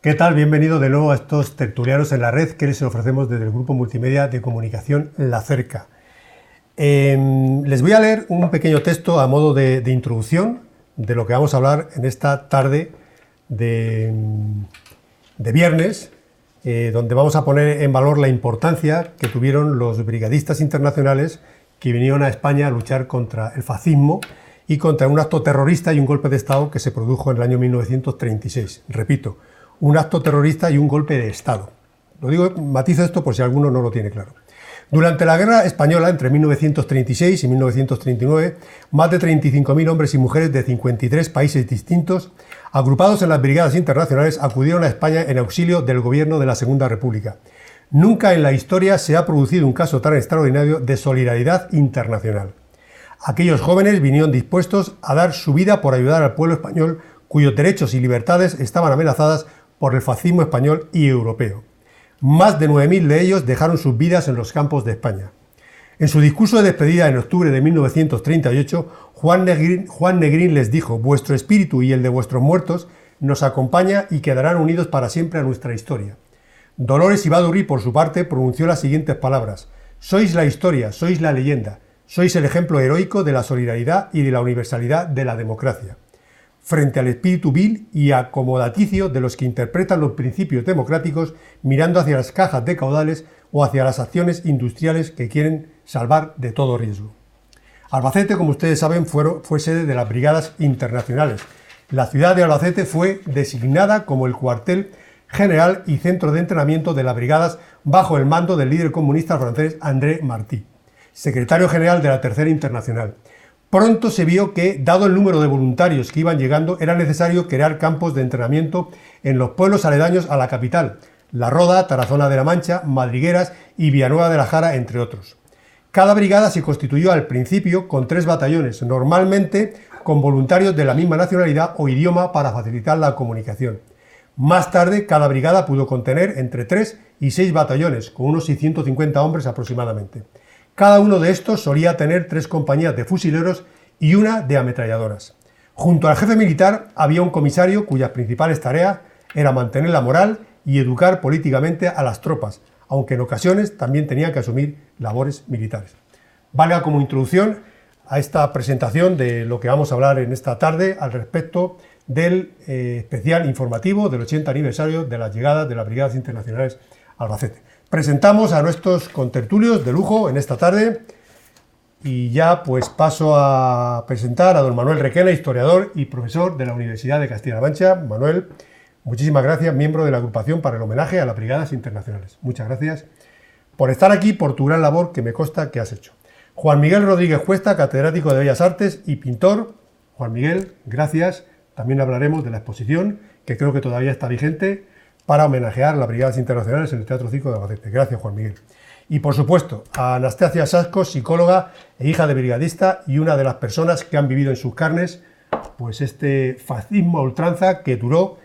¿Qué tal? Bienvenido de nuevo a estos tertulianos en la red que les ofrecemos desde el grupo multimedia de comunicación La Cerca. Les voy a leer un pequeño texto a modo de introducción de lo que vamos a hablar en esta tarde de viernes, donde vamos a poner en valor la importancia que tuvieron los brigadistas internacionales que vinieron a España a luchar contra el fascismo y contra un acto terrorista y un golpe de Estado que se produjo en el año 1936. Repito, un acto terrorista y un golpe de Estado. Lo digo, matizo esto por si alguno no lo tiene claro. Durante la Guerra Española, entre 1936 y 1939, más de 35.000 hombres y mujeres de 53 países distintos, agrupados en las brigadas internacionales, acudieron a España en auxilio del gobierno de la Segunda República. Nunca en la historia se ha producido un caso tan extraordinario de solidaridad internacional. Aquellos jóvenes vinieron dispuestos a dar su vida por ayudar al pueblo español, cuyos derechos y libertades estaban amenazadas por el fascismo español y europeo. Más de 9.000 de ellos dejaron sus vidas en los campos de España. En su discurso de despedida en octubre de 1938, Juan Negrín les dijo: «Vuestro espíritu y el de vuestros muertos nos acompaña y quedarán unidos para siempre a nuestra historia». Dolores Ibádurri, por su parte, pronunció las siguientes palabras: «Sois la historia, sois la leyenda, sois el ejemplo heroico de la solidaridad y de la universalidad de la democracia. Frente al espíritu vil y acomodaticio de los que interpretan los principios democráticos mirando hacia las cajas de caudales o hacia las acciones industriales que quieren salvar de todo riesgo». Albacete, como ustedes saben, fue sede de las brigadas internacionales. La ciudad de Albacete fue designada como el cuartel general y centro de entrenamiento de las brigadas bajo el mando del líder comunista francés André Marty, secretario general de la Tercera Internacional. Pronto se vio que, dado el número de voluntarios que iban llegando, era necesario crear campos de entrenamiento en los pueblos aledaños a la capital: La Roda, Tarazona de la Mancha, Madrigueras y Villanueva de la Jara, entre otros. Cada brigada se constituyó al principio con 3 batallones, normalmente con voluntarios de la misma nacionalidad o idioma para facilitar la comunicación. Más tarde, cada brigada pudo contener entre 3 y 6 batallones, con unos 650 hombres aproximadamente. Cada uno de estos solía tener 3 compañías de fusileros y una de ametralladoras. Junto al jefe militar había un comisario cuyas principales tareas era mantener la moral y educar políticamente a las tropas, aunque en ocasiones también tenía que asumir labores militares. Valga como introducción a esta presentación de lo que vamos a hablar en esta tarde al respecto del especial informativo del 80 aniversario de las llegadas de las Brigadas Internacionales a Albacete. Presentamos a nuestros contertulios de lujo en esta tarde y ya pues paso a presentar a don Manuel Requena, historiador y profesor de la Universidad de Castilla-La Mancha. Manuel, muchísimas gracias, miembro de la agrupación para el homenaje a las Brigadas Internacionales. Muchas gracias por estar aquí, por tu gran labor que me consta que has hecho. Juan Miguel Rodríguez Cuesta, catedrático de Bellas Artes y pintor. Juan Miguel, gracias. También hablaremos de la exposición, que creo que todavía está vigente, para homenajear a las Brigadas Internacionales en el Teatro Circo de Albacete. Gracias, Juan Miguel. Y, por supuesto, a Anastasia Sasco, psicóloga e hija de brigadista y una de las personas que han vivido en sus carnes pues este fascismo a ultranza que duró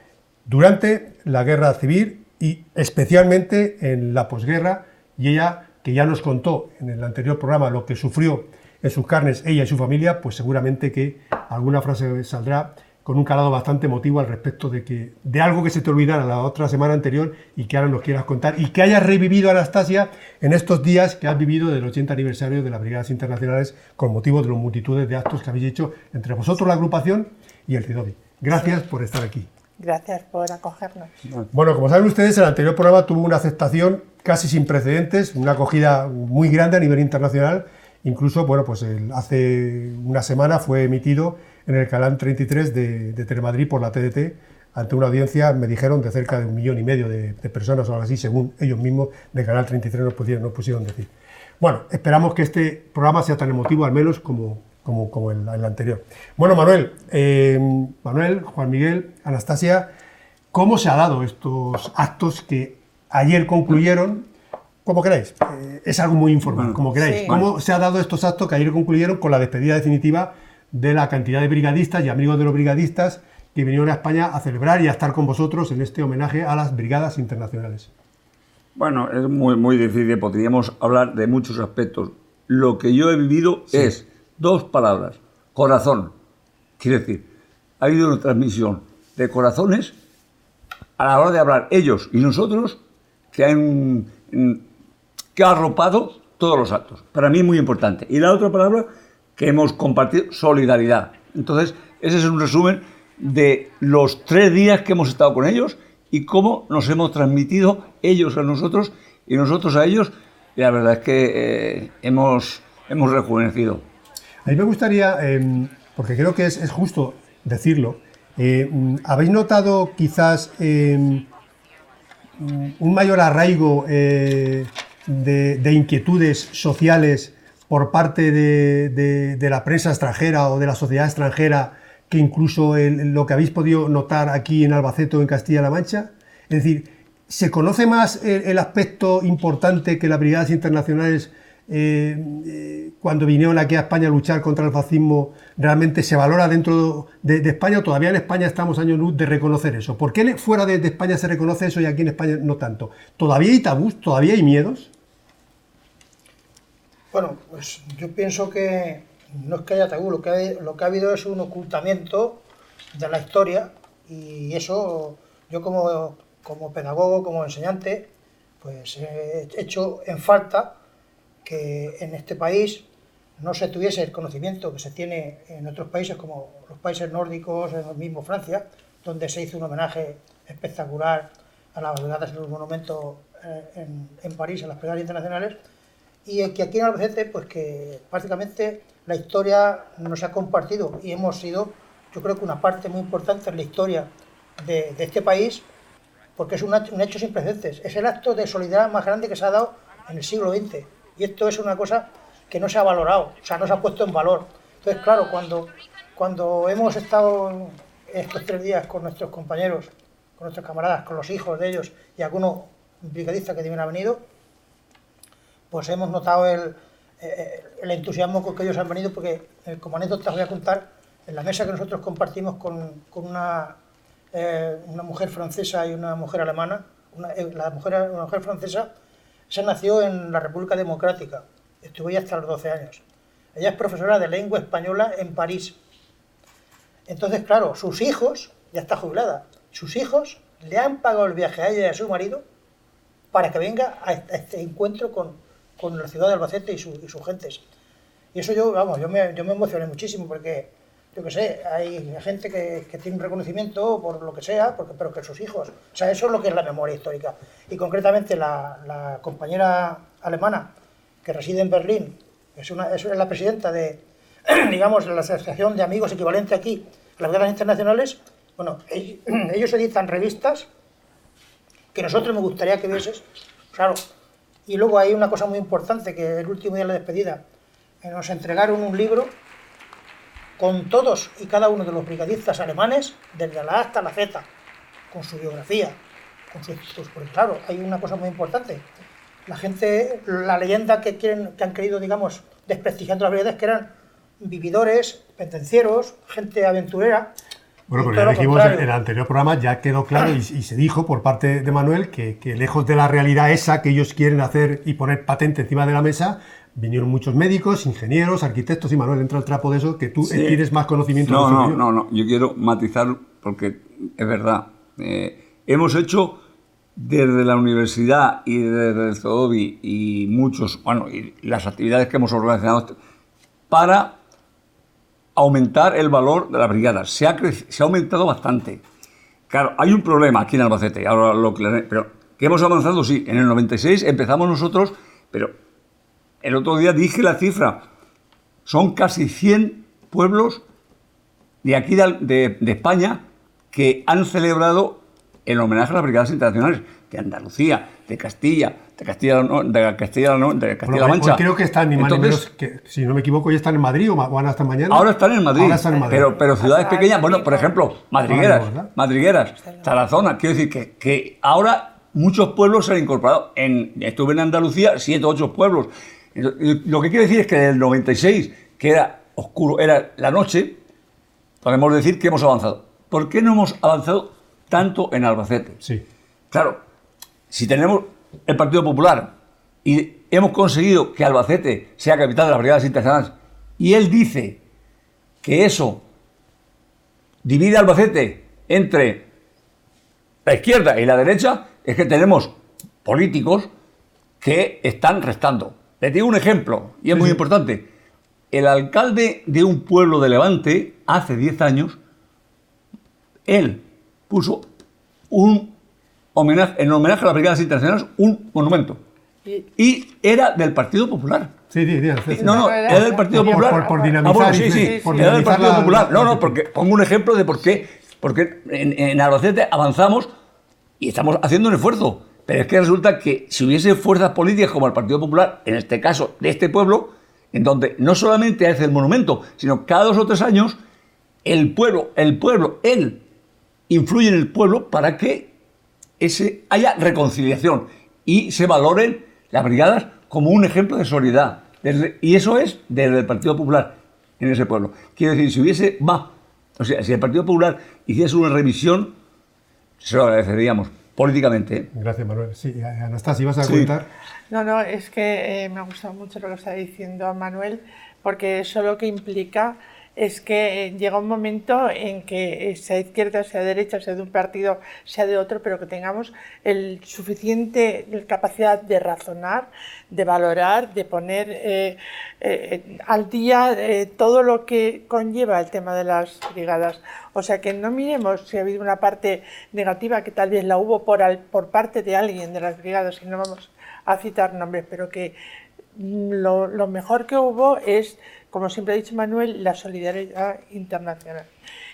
durante la Guerra Civil y especialmente en la posguerra, y ella, que ya nos contó en el anterior programa lo que sufrió en sus carnes ella y su familia, pues seguramente que alguna frase saldrá con un calado bastante emotivo al respecto de algo que se te olvidara la otra semana anterior y que ahora nos quieras contar, y que hayas revivido, Anastasia, en estos días que has vivido del 80 aniversario de las Brigadas Internacionales con motivo de las multitudes de actos que habéis hecho entre vosotros, la agrupación, y el CIDOBI. Gracias por estar aquí. Gracias por acogernos. Bueno, como saben ustedes, el anterior programa tuvo una aceptación casi sin precedentes, una acogida muy grande a nivel internacional. Incluso, bueno, pues hace una semana fue emitido en el canal 33 de Telemadrid por la TDT, ante una audiencia, me dijeron, de cerca de 1,5 millones de personas o algo así, según ellos mismos de Canal 33 nos pusieron decir. Bueno, esperamos que este programa sea tan emotivo, al menos, como el anterior. Bueno, Manuel, Juan Miguel, Anastasia, ¿cómo se ha dado estos actos que ayer concluyeron? Como queráis, es algo muy informal, como queráis. Sí. ¿Cómo se ha dado estos actos que ayer concluyeron con la despedida definitiva de la cantidad de brigadistas y amigos de los brigadistas que vinieron a España a celebrar y a estar con vosotros en este homenaje a las Brigadas Internacionales? Bueno, es muy difícil, podríamos hablar de muchos aspectos. Lo que yo he vivido es 2 palabras: corazón. Quiere decir, ha habido una transmisión de corazones a la hora de hablar ellos y nosotros, que ha arropado todos los actos. Para mí es muy importante. Y la otra palabra que hemos compartido, solidaridad. Entonces, ese es un resumen de los 3 días que hemos estado con ellos y cómo nos hemos transmitido ellos a nosotros y nosotros a ellos. Y la verdad es que hemos rejuvenecido. A mí me gustaría, porque creo que es justo decirlo, ¿habéis notado quizás un mayor arraigo de inquietudes sociales por parte de la prensa extranjera o de la sociedad extranjera que incluso lo que habéis podido notar aquí en Albacete o en Castilla-La Mancha? Es decir, ¿se conoce más el aspecto importante que las brigadas internacionales cuando vinieron aquí a España a luchar contra el fascismo realmente se valora dentro de España, o todavía en España estamos años luz de reconocer eso? ¿Por qué fuera de España se reconoce eso y aquí en España no tanto? ¿Todavía hay tabús? ¿Todavía hay miedos? Bueno, pues yo pienso que no es que haya tabú, lo que ha habido es un ocultamiento de la historia, y eso yo como pedagogo, como enseñante, pues he hecho en falta que en este país no se tuviese el conocimiento que se tiene en otros países como los países nórdicos, en el mismo Francia, donde se hizo un homenaje espectacular a las brigadas en un monumento en París, en las brigadas internacionales, y que aquí en Albacete, pues que prácticamente la historia nos ha compartido y hemos sido, yo creo que una parte muy importante en la historia de este país, porque es un hecho sin precedentes. Es el acto de solidaridad más grande que se ha dado en el siglo XX. Y esto es una cosa que no se ha valorado, o sea, no se ha puesto en valor. Entonces, claro, cuando hemos estado estos 3 días con nuestros compañeros, con nuestros camaradas, con los hijos de ellos y algunos brigadistas que también han venido, pues hemos notado el entusiasmo con que ellos han venido, porque como anécdota os voy a contar, en la mesa que nosotros compartimos con una mujer francesa y una mujer alemana, una mujer francesa, se nació en la República Democrática, estuvo ahí hasta los 12 años. Ella es profesora de lengua española en París. Entonces, claro, sus hijos, ya está jubilada, sus hijos le han pagado el viaje a ella y a su marido para que venga a este encuentro con la ciudad de Albacete y sus gentes. Y eso yo me emocioné muchísimo, porque, yo qué sé, hay gente que tiene un reconocimiento por lo que sea, pero que sus hijos, o sea, eso es lo que es la memoria histórica. Y concretamente la compañera alemana que reside en Berlín, es la presidenta de, digamos, la asociación de amigos equivalente aquí, las brigadas internacionales. Bueno, ellos editan revistas que nosotros me gustaría que vieses, claro. Y luego hay una cosa muy importante, que el último día de la despedida nos entregaron un libro con todos y cada uno de los brigadistas alemanes, desde la A hasta la Z, con su biografía, porque claro, hay una cosa muy importante. La gente, la leyenda que han querido, digamos, desprestigiando las brigadas, que eran vividores, pendencieros, gente aventurera. Bueno, pero ya dijimos en el anterior programa, ya quedó claro y se dijo por parte de Manuel que lejos de la realidad esa que ellos quieren hacer y poner patente encima de la mesa, vinieron muchos médicos, ingenieros, arquitectos, y Manuel entra al trapo de eso, que tú tienes más conocimiento. No, yo quiero matizarlo porque es verdad. Hemos hecho desde la universidad y desde el CEDOBI y y las actividades que hemos organizado para aumentar el valor de la brigada. Se ha aumentado bastante. Claro, hay un problema aquí en Albacete, ahora pero que hemos avanzado, sí. En el 96 empezamos nosotros, pero el otro día dije la cifra, son casi 100 pueblos de aquí de España que han celebrado el homenaje a las brigadas internacionales, de Andalucía, de Castilla-La Mancha. Creo que están, ni más ni menos, que, si no me equivoco, ya están en Madrid o van hasta mañana. Ahora están en Madrid, pero ciudades pequeñas, bueno, por ejemplo, Madrigueras, Tarazona, quiero decir que ahora muchos pueblos se han incorporado. Estuve en Andalucía, 7 o 8 pueblos. Lo que quiero decir es que en el 96, que era oscuro, era la noche, podemos decir que hemos avanzado. ¿Por qué no hemos avanzado tanto en Albacete? Sí. Claro, si tenemos el Partido Popular y hemos conseguido que Albacete sea capital de las brigadas internacionales, y él dice que eso divide Albacete entre la izquierda y la derecha es que tenemos políticos que están restando. Les digo un ejemplo, y es muy importante. El alcalde de un pueblo de Levante, hace 10 años, él puso un homenaje, en homenaje a las brigadas internacionales, un monumento. Y era del Partido Popular. Sí. No, era del Partido Popular. Por dinamizar. Era del Partido Popular. No, porque pongo un ejemplo de por qué. Porque en Albacete avanzamos y estamos haciendo un esfuerzo. Pero es que resulta que si hubiese fuerzas políticas como el Partido Popular, en este caso de este pueblo, en donde no solamente hace el monumento, sino cada 2 o 3 años, él influye en el pueblo para que haya reconciliación y se valoren las brigadas como un ejemplo de solidaridad. Y eso es desde el Partido Popular en ese pueblo. Quiero decir, si hubiese si el Partido Popular hiciese una revisión, se lo agradeceríamos políticamente, ¿eh? Gracias, Manuel. Sí, Anastasia, ¿vas a comentar? No, es que me ha gustado mucho lo que está diciendo Manuel, porque eso lo que implica es que llega un momento en que sea izquierda, sea derecha, sea de un partido, sea de otro, pero que tengamos el suficiente capacidad de razonar, de valorar, de poner al día todo lo que conlleva el tema de las brigadas. O sea, que no miremos si ha habido una parte negativa, que tal vez la hubo por parte de alguien de las brigadas, y no vamos a citar nombres, pero que lo mejor que hubo es, como siempre ha dicho Manuel, la solidaridad internacional.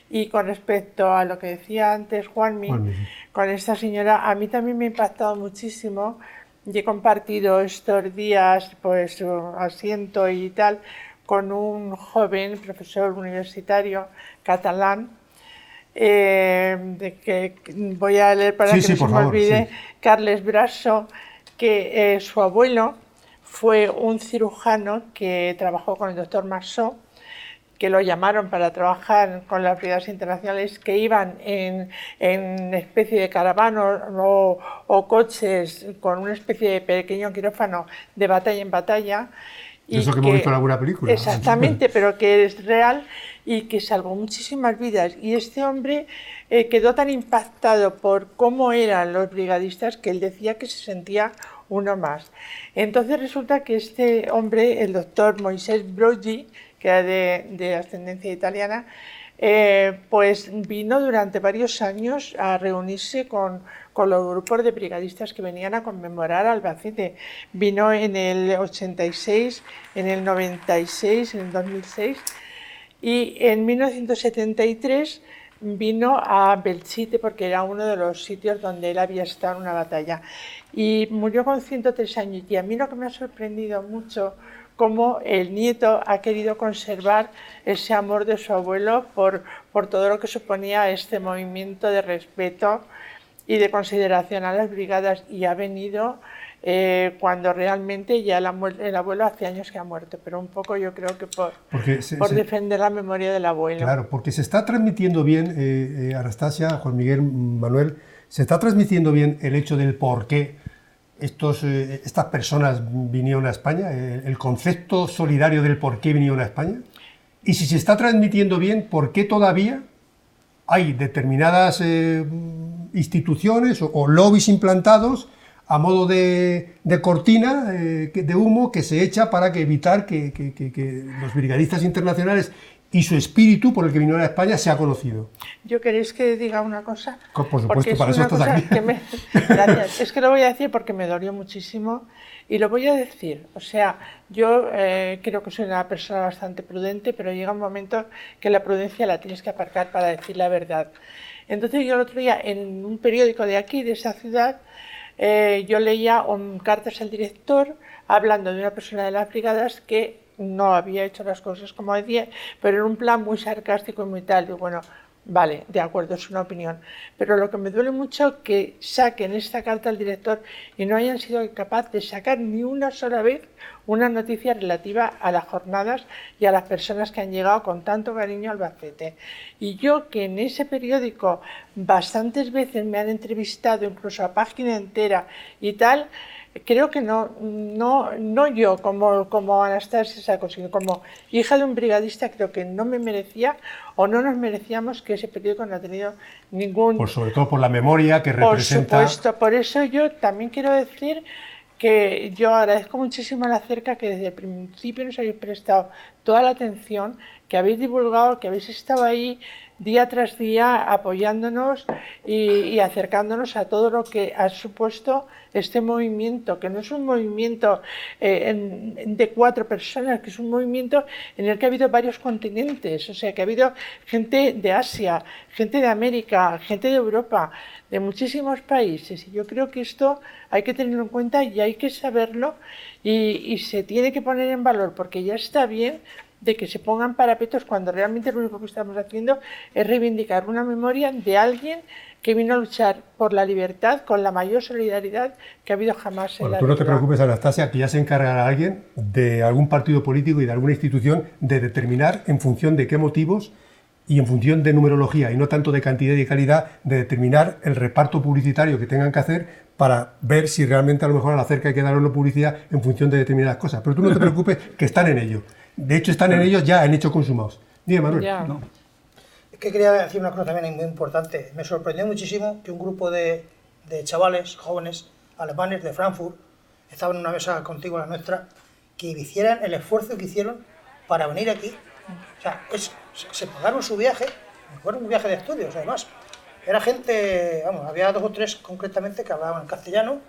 Y con respecto a lo que decía antes Juanmi, con esta señora, a mí también me ha impactado muchísimo, y he compartido estos días pues asiento y tal con un joven profesor universitario catalán, de que voy a leer para que no se me olvide, Carles Brasso, que su abuelo fue un cirujano que trabajó con el doctor Marceau, que lo llamaron para trabajar con las brigadas internacionales, que iban en especie de caravanos o coches con una especie de pequeño quirófano de batalla en batalla. Y eso que hemos visto en alguna película. Exactamente, pero que es real y que salvó muchísimas vidas. Y este hombre quedó tan impactado por cómo eran los brigadistas que él decía que se sentía uno más. Entonces resulta que este hombre, el doctor Moisés Broggi, que era de ascendencia italiana, pues vino durante varios años a reunirse con los grupos de brigadistas que venían a conmemorar Albacete. Vino en el 86, en el 96, en el 2006, y en 1973 vino a Belchite, porque era uno de los sitios donde él había estado en una batalla, y murió con 103 años. Y a mí lo que me ha sorprendido mucho, cómo el nieto ha querido conservar ese amor de su abuelo por todo lo que suponía este movimiento de respeto y de consideración a las brigadas, y ha venido cuando realmente ya el abuelo hace años que ha muerto, pero un poco yo creo que por defender la memoria del abuelo. Claro, porque se está transmitiendo bien, Anastasia, Juan Miguel, Manuel, se está transmitiendo bien el hecho del por qué estas personas vinieron a España, el concepto solidario del por qué vinieron a España, y si se está transmitiendo bien, por qué todavía hay determinadas instituciones o lobbies implantados a modo de cortina de humo que se echa para evitar que los brigadistas internacionales y su espíritu por el que vinieron a España sea conocido. ¿Yo queréis que diga una cosa? Por supuesto, para eso estás aquí. Gracias. Es que lo voy a decir porque me dolió muchísimo y lo voy a decir. O sea, yo creo que soy una persona bastante prudente, pero llega un momento que la prudencia la tienes que aparcar para decir la verdad. Entonces yo el otro día en un periódico de aquí, de esa ciudad, yo leía cartas al director hablando de una persona de las brigadas que no había hecho las cosas como decía, pero en un plan muy sarcástico y muy tal. Y bueno, vale, de acuerdo, es una opinión. Pero lo que me duele mucho es que saquen esta carta al director y no hayan sido capaces de sacar ni una sola vez una noticia relativa a las jornadas y a las personas que han llegado con tanto cariño al Albacete. Y yo, que en ese periódico bastantes veces me han entrevistado, incluso a página entera y tal, creo que no yo como Anastasia Saco, sino como hija de un brigadista, creo que no me merecía o no nos merecíamos que ese periódico no ha tenido ningún... Pues sobre todo por la memoria que representa... Por supuesto, por eso yo también quiero decir que yo agradezco muchísimo a La Cerca que desde el principio nos habéis prestado toda la atención, que habéis divulgado, que habéis estado ahí día tras día apoyándonos y acercándonos a todo lo que ha supuesto este movimiento, que no es un movimiento de 4 personas, que es un movimiento en el que ha habido varios continentes, o sea, que ha habido gente de Asia, gente de América, gente de Europa, de muchísimos países, y yo creo que esto hay que tenerlo en cuenta y hay que saberlo y se tiene que poner en valor, porque ya está bien de que se pongan parapetos cuando realmente lo único que estamos haciendo es reivindicar una memoria de alguien que vino a luchar por la libertad con la mayor solidaridad que ha habido jamás en la vida. Tú no te preocupes, Anastasia, que ya se encargará alguien de algún partido político y de alguna institución de determinar en función de qué motivos y en función de numerología y no tanto de cantidad y de calidad, de determinar el reparto publicitario que tengan que hacer para ver si realmente a lo mejor a La Cerca hay que dar o no publicidad en función de determinadas cosas. Pero tú no te preocupes, que están en ello. De hecho, están en ellos ya en hechos consumados. Dime, Manuel. No. Es que quería decir una cosa también muy importante. Me sorprendió muchísimo que un grupo de chavales, jóvenes, alemanes de Frankfurt, estaban en una mesa contigua a la nuestra, que hicieran el esfuerzo que hicieron para venir aquí. O sea, se pagaron su viaje, fueron un viaje de estudios, además. Era gente, vamos, había 2 o 3 concretamente que hablaban castellano,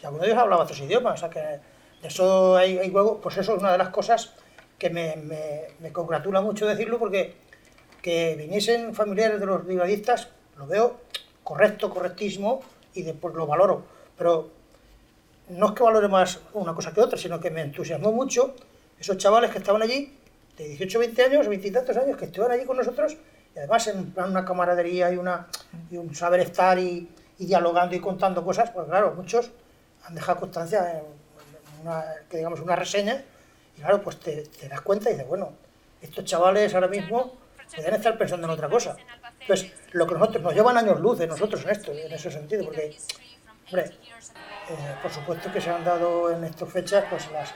y alguno de ellos hablaba otros idiomas, o sea que de eso hay luego, pues eso es una de las cosas que me congratula mucho decirlo, porque que viniesen familiares de los brigadistas, lo veo correctísimo, y después lo valoro, pero no es que valore más una cosa que otra, sino que me entusiasmó mucho esos chavales que estaban allí, de 18, 20 años, 20 y tantos años, que estuvieron allí con nosotros, y además en plan una camaradería y un saber estar y dialogando y contando cosas, pues claro, muchos han dejado constancia en una reseña, y claro, pues te das cuenta y dices, bueno, estos chavales ahora mismo podrían estar pensando en otra cosa. Entonces, lo que nos llevan años luz de nosotros en ese sentido, porque, hombre, por supuesto que se han dado en estas fechas pues las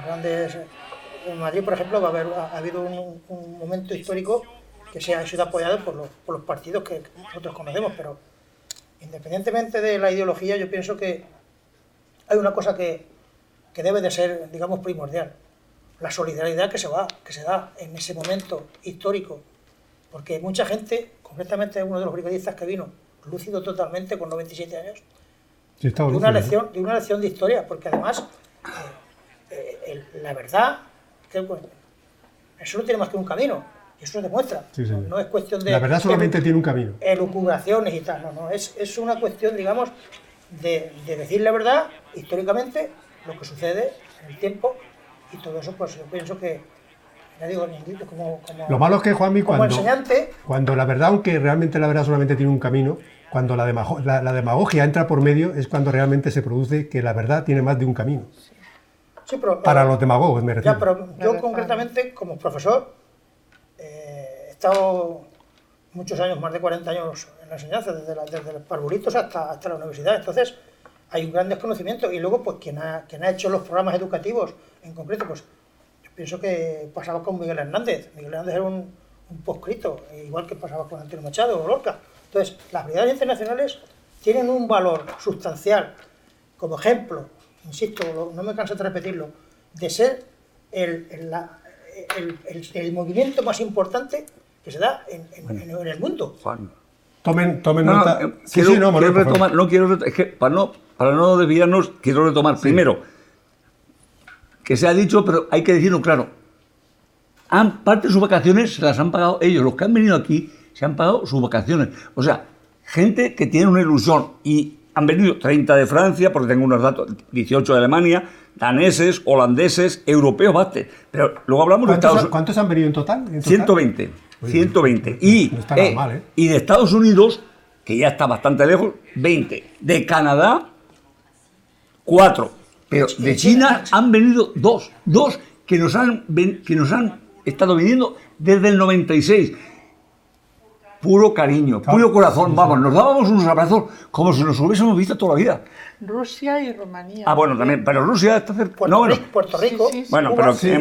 grandes... En Madrid, por ejemplo, ha habido un momento histórico que se ha sido apoyado por los partidos que nosotros conocemos, pero independientemente de la ideología, yo pienso que hay una cosa que debe de ser, digamos, primordial: la solidaridad que se da en ese momento histórico, porque mucha gente, concretamente uno de los brigadistas que vino, lúcido totalmente, con 97 años, Sí, de una lección de historia, porque además la verdad, bueno, eso no tiene más que un camino, y eso se demuestra. Sí, no es cuestión de... La verdad solamente tiene un camino. Elucubraciones y tal, no, es una cuestión, digamos, de decir la verdad históricamente, lo que sucede en el tiempo, y todo eso, pues yo pienso que, ya digo, como lo malo es que, Juanmi, como enseñante, cuando la verdad, aunque realmente la verdad solamente tiene un camino, cuando la demagogia entra por medio, es cuando realmente se produce que la verdad tiene más de un camino. sí, pero, Para los demagogos, me refiero. ya, pero yo concretamente, como profesor, he estado muchos años, más de 40 años en la enseñanza, desde los parvulitos hasta la universidad. Entonces, hay un gran desconocimiento. Y luego, pues, quien ha hecho los programas educativos, en concreto, pues, yo pienso que pasaba con Miguel Hernández. Miguel Hernández era un poscrito, igual que pasaba con Antonio Machado o Lorca. Entonces, las brigadas internacionales tienen un valor sustancial, como ejemplo, insisto, no me canso de repetirlo, de ser el movimiento más importante que se da en el mundo. Juan. Tomen nota. Es que para no desviarnos, quiero retomar. Sí. Primero, que se ha dicho, pero hay que decirlo claro. Parte de sus vacaciones se las han pagado ellos. Los que han venido aquí se han pagado sus vacaciones. O sea, gente que tiene una ilusión. Y han venido 30 de Francia, porque tengo unos datos, 18 de Alemania, daneses, holandeses, europeos, bate. Pero luego hablamos de Estados Unidos. ¿Cuántos han venido en total? 120. Oye, 120. No está nada mal, ¿eh? Y de Estados Unidos, que ya está bastante lejos, 20. De Canadá, 4. Pero de China han venido 2. 2 que nos han estado viniendo desde el 96. puro cariño, puro corazón, vamos, nos dábamos unos abrazos como si nos hubiésemos visto toda la vida. Rusia y Rumanía. Ah, bueno, también, pero Rusia está cerca. Puerto Rico. Sí, sí, sí. Bueno, pero Sí,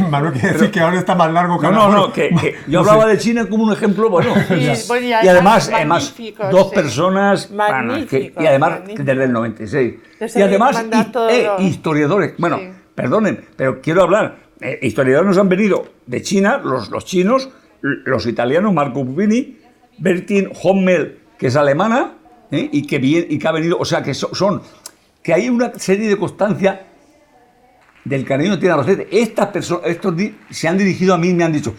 Manuel quiere decir que ahora está más largo que no, que yo hablaba de China como un ejemplo, bueno. Sí, bueno, y además magníficos, dos sí. personas, Magníficos, y además magníficos. desde el 96. Desde Y además mandan todos los- historiadores. Bueno, Sí. perdonen, pero quiero hablar. Historiadores nos han venido de China, los chinos, los italianos, Marco Pupini, Bertin Hommel, que es alemana, y que ha venido, o sea, que que hay una serie de constancia del cariño que tiene Albacete. Estas personas, se han dirigido a mí y me han dicho,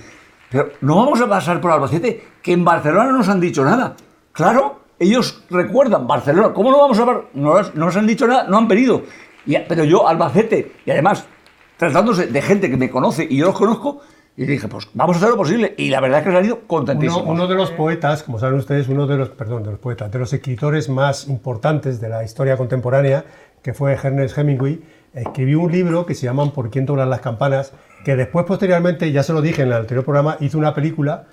pero no vamos a pasar por Albacete, que en Barcelona no nos han dicho nada. Claro, ellos recuerdan Barcelona, ¿cómo no vamos a ver? No nos han dicho nada, no han venido. Pero yo, Albacete, y además, tratándose de gente que me conoce y yo los conozco, y dije, pues vamos a hacer lo posible. Y la verdad es que se han ido contentísimos. Uno de los poetas, como saben ustedes, de los escritores más importantes de la historia contemporánea, que fue Ernest Hemingway, escribió un libro que se llama ¿Por quién doblan las campanas?, que después, posteriormente, ya se lo dije en el anterior programa, hizo una película,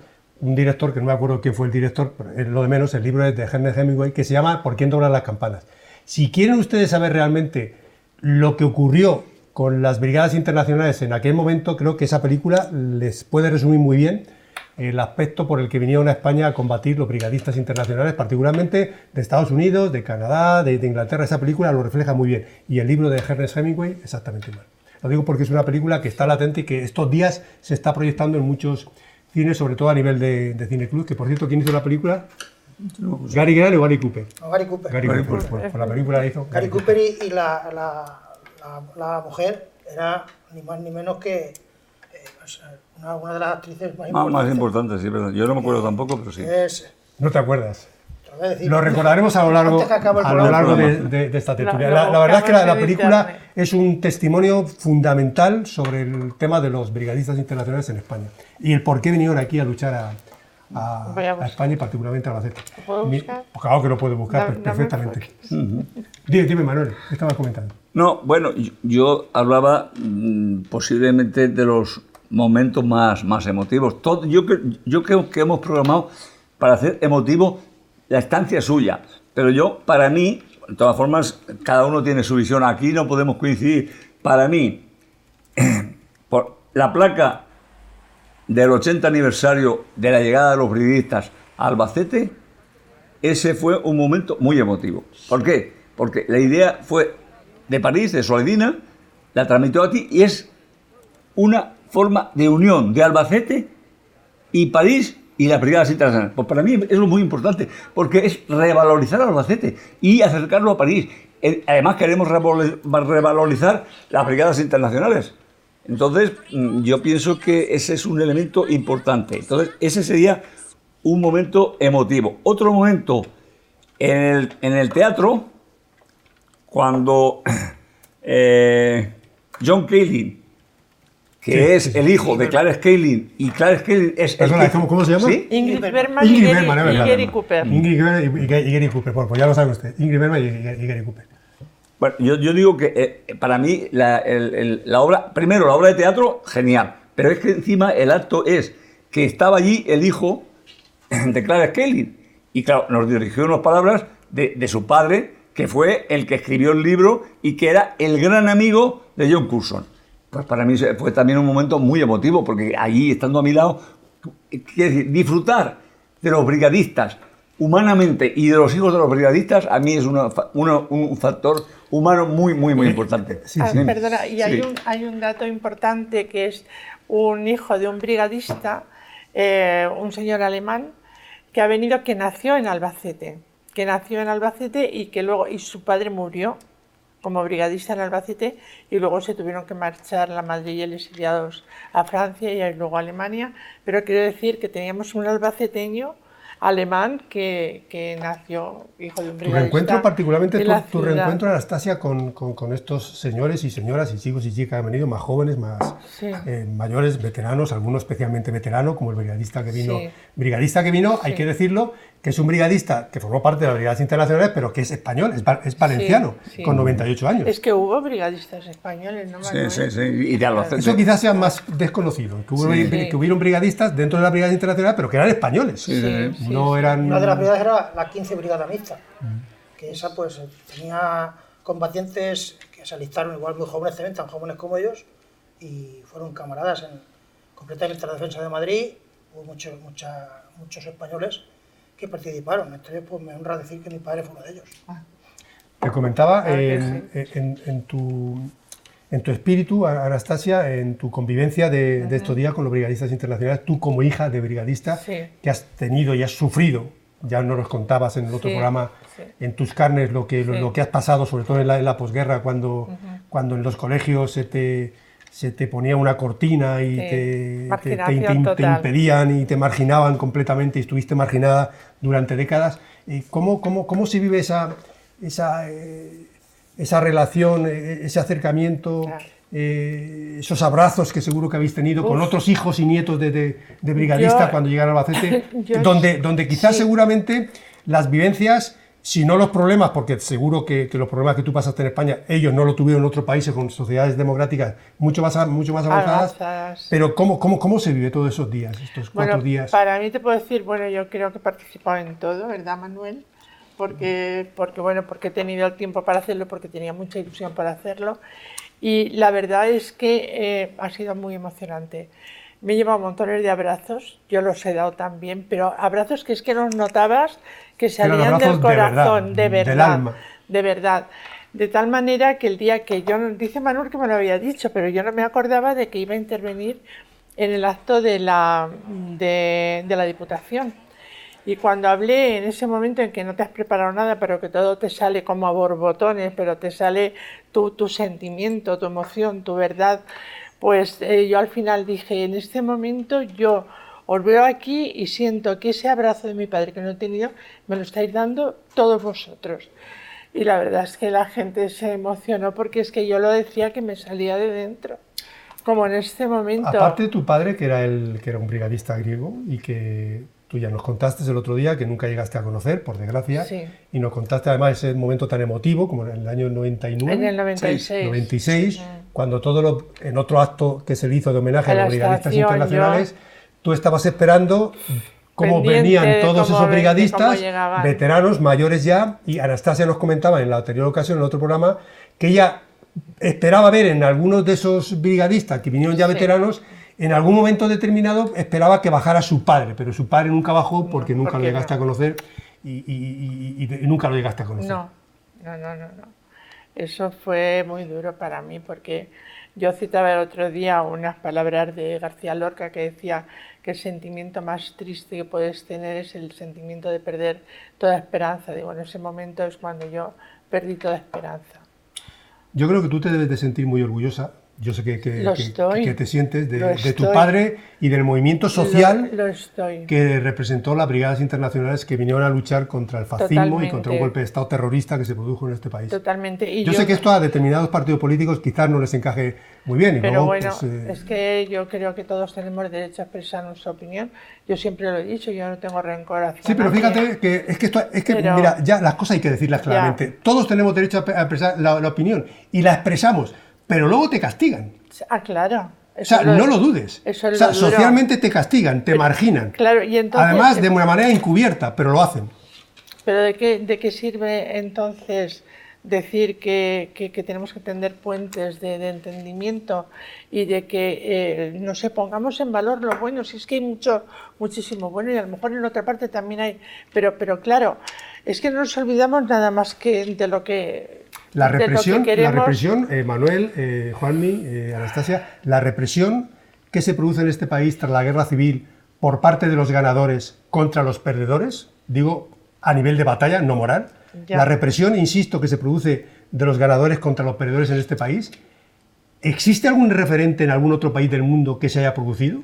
un director, que no me acuerdo quién fue el director, pero es lo de menos, el libro es de Ernest Hemingway, que se llama ¿Por quién doblan las campanas? Si quieren ustedes saber realmente lo que ocurrió con las brigadas internacionales en aquel momento, creo que esa película les puede resumir muy bien el aspecto por el que vinieron a España a combatir los brigadistas internacionales, particularmente de Estados Unidos, de Canadá, de Inglaterra. Esa película lo refleja muy bien. Y el libro de Ernest Hemingway, exactamente igual. Lo digo porque es una película que está latente y que estos días se está proyectando en muchos cines, sobre todo a nivel de Cineclub, que por cierto, ¿quién hizo la película? ¿Gary Grant o Gary Cooper? No, Gary Cooper. Gary Cooper. Pues la película la hizo Gary Cooper y la mujer era ni más ni menos que una de las actrices más importantes. Más importante, sí, verdad. Yo no me acuerdo tampoco, pero sí. No te acuerdas. Te lo voy a decir. Lo recordaremos a lo largo, Antes que acabe el programa. de esta tertulia. Lo La verdad es que la buscamos en película internet. es un testimonio fundamental sobre el tema de los brigadistas internacionales en España y el por qué vinieron aquí a luchar Voy a a buscar. España y particularmente a Albacete. ¿Lo puedo buscar? Pues claro que lo puedo buscar No me perfectamente. Dime, Manuel, ¿qué estabas comentando? No, bueno, yo hablaba posiblemente de los momentos más emotivos. Yo creo que hemos programado para hacer emotivo la estancia suya, pero para mí, de todas formas, cada uno tiene su visión, aquí no podemos coincidir. Para mí, por la placa del 80 aniversario de la llegada de los brigadistas a Albacete, ese fue un momento muy emotivo. ¿Por qué? Porque la idea fue de París, de Soledina, la transmitió aquí y es una forma de unión de Albacete y París y las brigadas internacionales. Pues para mí es muy importante, porque es revalorizar a Albacete y acercarlo a París. Además queremos revalorizar las brigadas internacionales. Entonces, yo pienso que ese es un elemento importante. Entonces, ese sería un momento emotivo. Otro momento, en el teatro, cuando John Cailin, que es el hijo de Clarence Cailin, y Clarence Cailin es Perdona, ¿cómo se llama? ¿Sí? Ingrid Bergman y Ingrid Bergman, es verdad. Gary Cooper. Ingrid Bergman y Gary Cooper. Bueno, pues ya lo sabe usted. Ingrid Bergman y Gary Cooper. Bueno, yo digo que para mí la obra, primero la obra de teatro, genial, pero es que encima el acto es que estaba allí el hijo de Clarence Cailin y claro, nos dirigió unas palabras de su padre, que fue el que escribió el libro y que era el gran amigo de John Curzon. Pues para mí fue también un momento muy emotivo, porque allí, estando a mi lado, quiero decir, disfrutar de los brigadistas humanamente y de los hijos de los brigadistas, a mí es un factor humano muy importante. Sí, Ah, sí. perdona, y Sí. hay un dato importante que es un hijo de un brigadista, un señor alemán, que ha venido, que nació en Albacete, y que luego, y su padre murió como brigadista en Albacete, y luego se tuvieron que marchar la madre y él exiliados a Francia y luego a Alemania, pero quiero decir que teníamos un albaceteño alemán que nació hijo de un Tu brigadista. reencuentro, particularmente de la tu ciudad. reencuentro, Anastasia, con estos señores y señoras y chicos y chicas que han venido, más jóvenes, más Sí. mayores, veteranos, algunos especialmente veteranos, como el brigadista que vino. Sí. Brigadista que vino, hay Sí. que decirlo, que es un brigadista que formó parte de las brigadas internacionales, pero que es español, es valenciano, Sí, sí. con 98 años. Es que hubo brigadistas españoles, ¿no, Manuel? Sí, y de Albacete. Eso quizás sea más desconocido, que, Sí. que hubieron brigadistas dentro de las brigadas internacionales, pero que eran españoles. Sí, No sí. eran... Una de las brigadas era la 15 Brigada Mixta, que esa pues tenía combatientes que se alistaron igual muy jóvenes también, tan jóvenes como ellos, y fueron camaradas completamente en la defensa de Madrid. Hubo muchos españoles que participaron. Entonces pues me honra decir que mi padre fue uno de ellos. Te comentaba Claro que en tu espíritu, Anastasia, en tu convivencia de estos días con los brigadistas internacionales, tú como hija de brigadista, Sí. que has tenido y has sufrido, ya nos los contabas en el otro Sí, programa, sí. en tus carnes, lo que has pasado, sobre todo en la posguerra, cuando en los colegios se te ponía una cortina y Sí. te Marginación total. impedían y te marginaban completamente y estuviste marginada durante décadas. ¿Cómo se vive esa relación, ese acercamiento, Claro. esos abrazos que seguro que habéis tenido con otros hijos y nietos de brigadistas Yo- cuando llegan a Albacete, yo- donde quizás sí. seguramente las vivencias, si no los problemas, porque seguro que los problemas que tú pasaste en España, ellos no lo tuvieron en otros países con sociedades democráticas mucho más avanzadas, Avanzadas. pero ¿cómo se vive todos esos días, estos 4 días? Para mí te puedo decir, bueno, yo creo que he participado en todo, ¿verdad, Manuel? Porque he tenido el tiempo para hacerlo, porque tenía mucha ilusión para hacerlo. Y la verdad es que ha sido muy emocionante. Me he llevado montones de abrazos, yo los he dado también, pero abrazos que es que los notabas que Eran salían abrazos del corazón, de verdad, del alma. de verdad. De tal manera que el día que dice Manuel que me lo había dicho, pero yo no me acordaba de que iba a intervenir en el acto de la Diputación. Y cuando hablé en ese momento en que no te has preparado nada, pero que todo te sale como a borbotones, pero te sale tu sentimiento, tu emoción, tu verdad, pues yo al final dije, en este momento yo os veo aquí y siento que ese abrazo de mi padre que no he tenido, me lo estáis dando todos vosotros. Y la verdad es que la gente se emocionó porque es que yo lo decía que me salía de dentro. Como en este momento... Aparte de tu padre, que era un brigadista griego y que tú ya nos contaste el otro día, que nunca llegaste a conocer, por desgracia, Sí. y nos contaste además ese momento tan emotivo, como en el año 99, En el 96. 96, cuando en otro acto que se le hizo de homenaje A a la los brigadistas estación, internacionales, tú estabas esperando cómo Pendiente venían de todos cómo esos cómo brigadistas, llegaban. veteranos, mayores ya, y Anastasia nos comentaba en la anterior ocasión, en el otro programa, que ella esperaba ver en algunos de esos brigadistas que vinieron ya Sí. veteranos, en algún momento determinado esperaba que bajara su padre, pero su padre nunca bajó porque nunca lo porque llegaste no. a conocer y nunca lo llegaste a conocer. No. Eso fue muy duro para mí porque yo citaba el otro día unas palabras de García Lorca que decía que el sentimiento más triste que puedes tener es el sentimiento de perder toda esperanza. Digo, en ese momento es cuando yo perdí toda esperanza. Yo creo que tú te debes de sentir muy orgullosa. Yo sé que te sientes Lo de tu estoy. padre y del movimiento social Lo estoy. que representó las brigadas internacionales que vinieron a luchar contra el fascismo y Totalmente. contra un golpe de Estado terrorista que se produjo en este país. Totalmente. Y Yo sé que esto a determinados partidos políticos quizás no les encaje muy bien. Y Pero luego, bueno, pues, es que yo creo que todos tenemos derecho a expresar nuestra opinión. Yo siempre lo he dicho, yo no tengo rencor hacia sí, pero nadie. fíjate que Pero- mira, ya las cosas hay que decirlas claramente. Todos tenemos derecho a expresar la opinión y la expresamos, pero luego te castigan. Ah, claro. O sea, no lo dudes. Eso O es sea, lo duro. socialmente te castigan, te marginan. Claro, y entonces... Además, de una manera encubierta, pero lo hacen. Pero ¿de qué sirve entonces decir que tenemos que tender puentes de entendimiento y de que, no sé, pongamos en valor lo bueno? Si es que hay muchísimo bueno y a lo mejor en otra parte también hay... Pero claro, es que no nos olvidamos nada más que de lo que... La de lo que represión, queremos. Manuel, Juanmi, Anastasia, la represión que se produce en este país tras la guerra civil por parte de los ganadores contra los perdedores, digo a nivel de batalla, no moral, Ya. la represión, insisto, que se produce de los ganadores contra los perdedores en este país, ¿existe algún referente en algún otro país del mundo que se haya producido?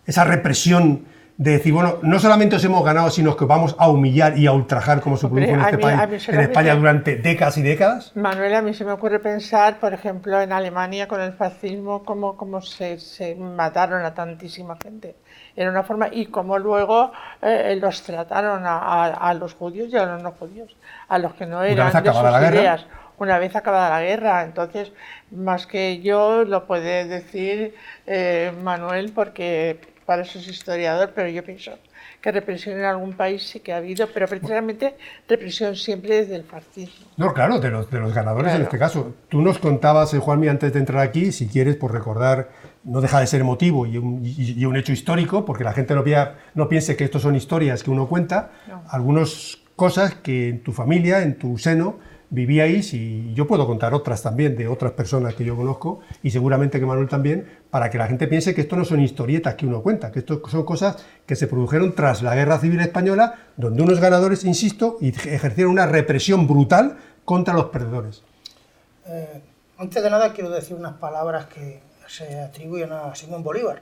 Esa represión de decir, bueno, no solamente os hemos ganado, sino que vamos a humillar y a ultrajar como se produjo en este país, en España durante décadas y décadas? Manuel, a mí se me ocurre pensar, por ejemplo, en Alemania con el fascismo, cómo se mataron a tantísima gente. Era una forma, y cómo luego los trataron a los judíos y a los no judíos, a los que no eran de sus ideas. Una vez acabada la guerra. Entonces, más que yo, lo puede decir Manuel, porque para eso es historiador, pero yo pienso que represión en algún país sí que ha habido, pero precisamente represión siempre desde el fascismo. No, claro, de los ganadores, claro. En este caso. Tú nos contabas, Juanmi, antes de entrar aquí, si quieres, por recordar, no deja de ser emotivo y un hecho histórico, porque la gente no piense que estos son historias que uno cuenta, no. Algunas cosas que en tu familia, en tu seno, vivíais, y yo puedo contar otras también, de otras personas que yo conozco, y seguramente que Manuel también, para que la gente piense que esto no son historietas que uno cuenta, que esto son cosas que se produjeron tras la Guerra Civil Española, donde unos ganadores, insisto, ejercieron una represión brutal contra los perdedores. Antes de nada quiero decir unas palabras que se atribuyen a Simón Bolívar,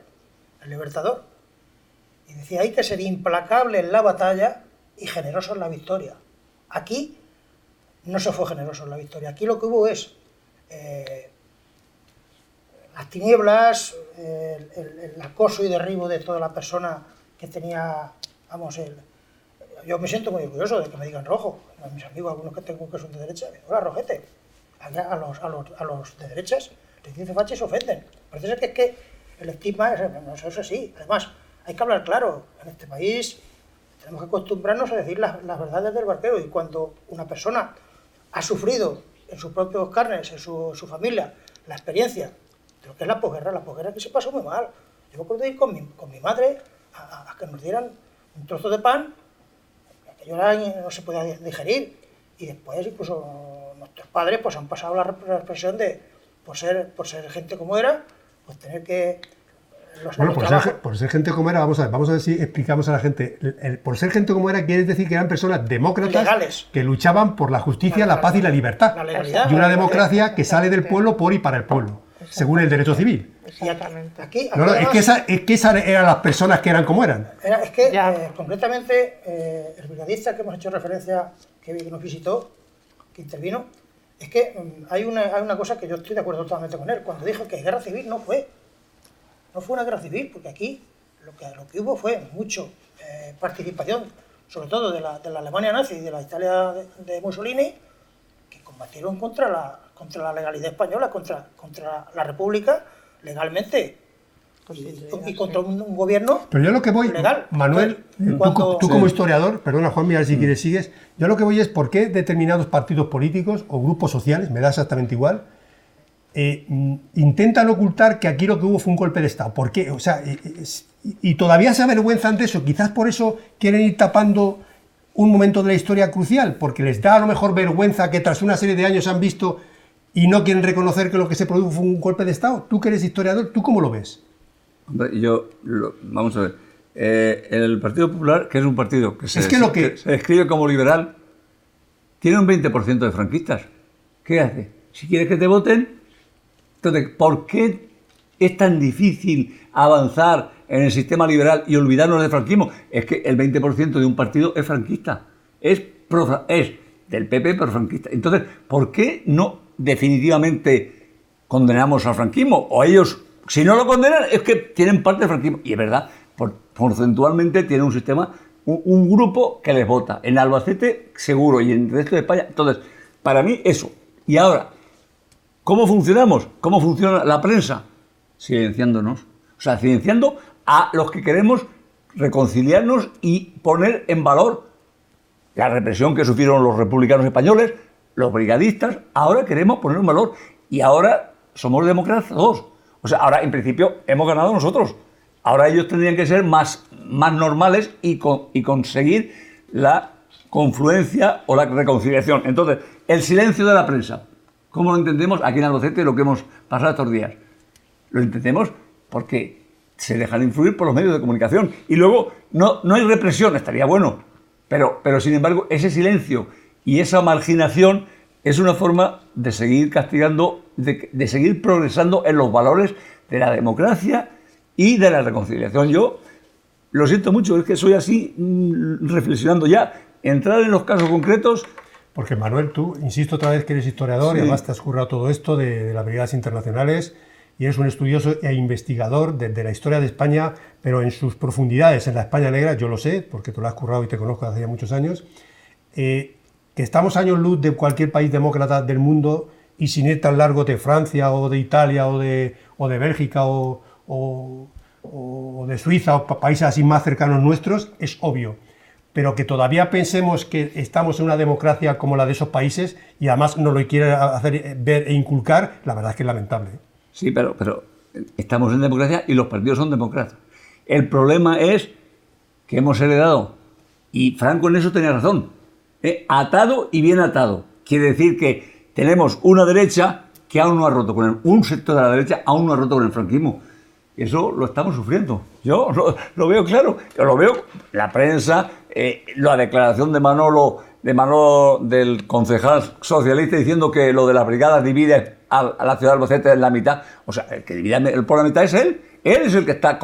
el libertador, y decía, hay que ser implacable en la batalla y generoso en la victoria. Aquí no se fue generoso en la victoria. Aquí lo que hubo es las tinieblas, el acoso y derribo de toda la persona que tenía, vamos, yo me siento muy orgulloso de que me digan rojo. A mis amigos, algunos que tengo que son de derecha, me digo, hola, rojete. Allá a los de derechas les dicen facha y se ofenden. Parece ser que es que el estigma es así. Además, hay que hablar claro. En este país tenemos que acostumbrarnos a decir las verdades del barquero, y cuando una persona ha sufrido en sus propios carnes, en su familia, la experiencia de lo que es la posguerra que se pasó muy mal. Yo me acuerdo de ir con mi madre a que nos dieran un trozo de pan, que no se podía digerir, y después incluso nuestros padres pues han pasado la represión de, por ser gente como era, pues tener que... Bueno, por ser gente como era, vamos a ver si explicamos a la gente. Por ser gente como era, quiere decir que eran personas demócratas legales, que luchaban por la justicia, la paz y la libertad. Y una democracia que sale del pueblo por y para el pueblo, según el derecho civil. Exactamente. Aquí, es que esas eran las personas que eran como eran. Concretamente, el brigadista que hemos hecho referencia, que nos visitó, que intervino, es que hay una cosa que yo estoy de acuerdo totalmente con él. Cuando dijo que guerra civil no fue una guerra civil, porque aquí lo que hubo fue mucho participación, sobre todo de la Alemania nazi y de la Italia de Mussolini, que combatieron contra la legalidad española, contra la República, legalmente, y contra un gobierno. Pero yo lo que voy, legal. Manuel, tú como historiador, perdona Juanmi, a ver si quieres sigues, yo lo que voy es por qué determinados partidos políticos o grupos sociales, me da exactamente igual, intentan ocultar que aquí lo que hubo fue un golpe de Estado. ¿Por qué? O sea, y todavía se avergüenzan de eso. Quizás por eso quieren ir tapando un momento de la historia crucial, porque les da a lo mejor vergüenza que tras una serie de años han visto y no quieren reconocer que lo que se produjo fue un golpe de Estado. Tú que eres historiador, ¿tú cómo lo ves? Vamos a ver. El Partido Popular, que es un partido que se describe como liberal, tiene un 20% de franquistas. ¿Qué hace? Si quieres que te voten... Entonces, ¿por qué es tan difícil avanzar en el sistema liberal y olvidarnos del franquismo? Es que el 20% de un partido es franquista, es del PP pero franquista. Entonces, ¿por qué no definitivamente condenamos al franquismo? O ellos, si no lo condenan, es que tienen parte del franquismo. Y es verdad, porcentualmente tienen un sistema, un grupo que les vota. En Albacete, seguro, y en el resto de España. Entonces, para mí, eso. Y ahora, ¿cómo funcionamos? ¿Cómo funciona la prensa? Silenciándonos. O sea, silenciando a los que queremos reconciliarnos y poner en valor la represión que sufrieron los republicanos españoles, los brigadistas. Ahora queremos poner en valor. Y ahora somos demócratas todos. O sea, ahora en principio hemos ganado nosotros. Ahora ellos tendrían que ser más normales y conseguir la confluencia o la reconciliación. Entonces, el silencio de la prensa. ¿Cómo lo entendemos aquí en Albacete, lo que hemos pasado estos días? Lo entendemos porque se dejan influir por los medios de comunicación. Y luego no hay represión, estaría bueno. Pero sin embargo, ese silencio y esa marginación es una forma de seguir castigando, de seguir progresando en los valores de la democracia y de la reconciliación. Yo lo siento mucho, es que soy así, reflexionando ya. Entrar en los casos concretos... Porque Manuel, tú, insisto otra vez que eres historiador y además te has currado todo esto de las brigadas internacionales y eres un estudioso e investigador de la historia de España, pero en sus profundidades, en la España negra, yo lo sé, porque tú lo has currado y te conozco desde hace ya muchos años, que estamos años luz de cualquier país demócrata del mundo y sin ir tan largo de Francia o de Italia o de Bélgica o de Suiza o países así más cercanos nuestros, es obvio. Pero que todavía pensemos que estamos en una democracia como la de esos países y además nos lo quiere hacer ver e inculcar, la verdad es que es lamentable. Sí, pero estamos en democracia y los partidos son demócratas. El problema es que hemos heredado, y Franco en eso tenía razón, atado y bien atado. Quiere decir que tenemos una derecha que aún no ha roto con un sector de la derecha aún no ha roto con el franquismo. Eso lo estamos sufriendo. Yo lo veo claro. Yo lo veo la prensa, la declaración de Manolo, del concejal socialista, diciendo que lo de las brigadas divide a la ciudad de Albacete en la mitad. O sea, el que divide por la mitad es él. Él es el que está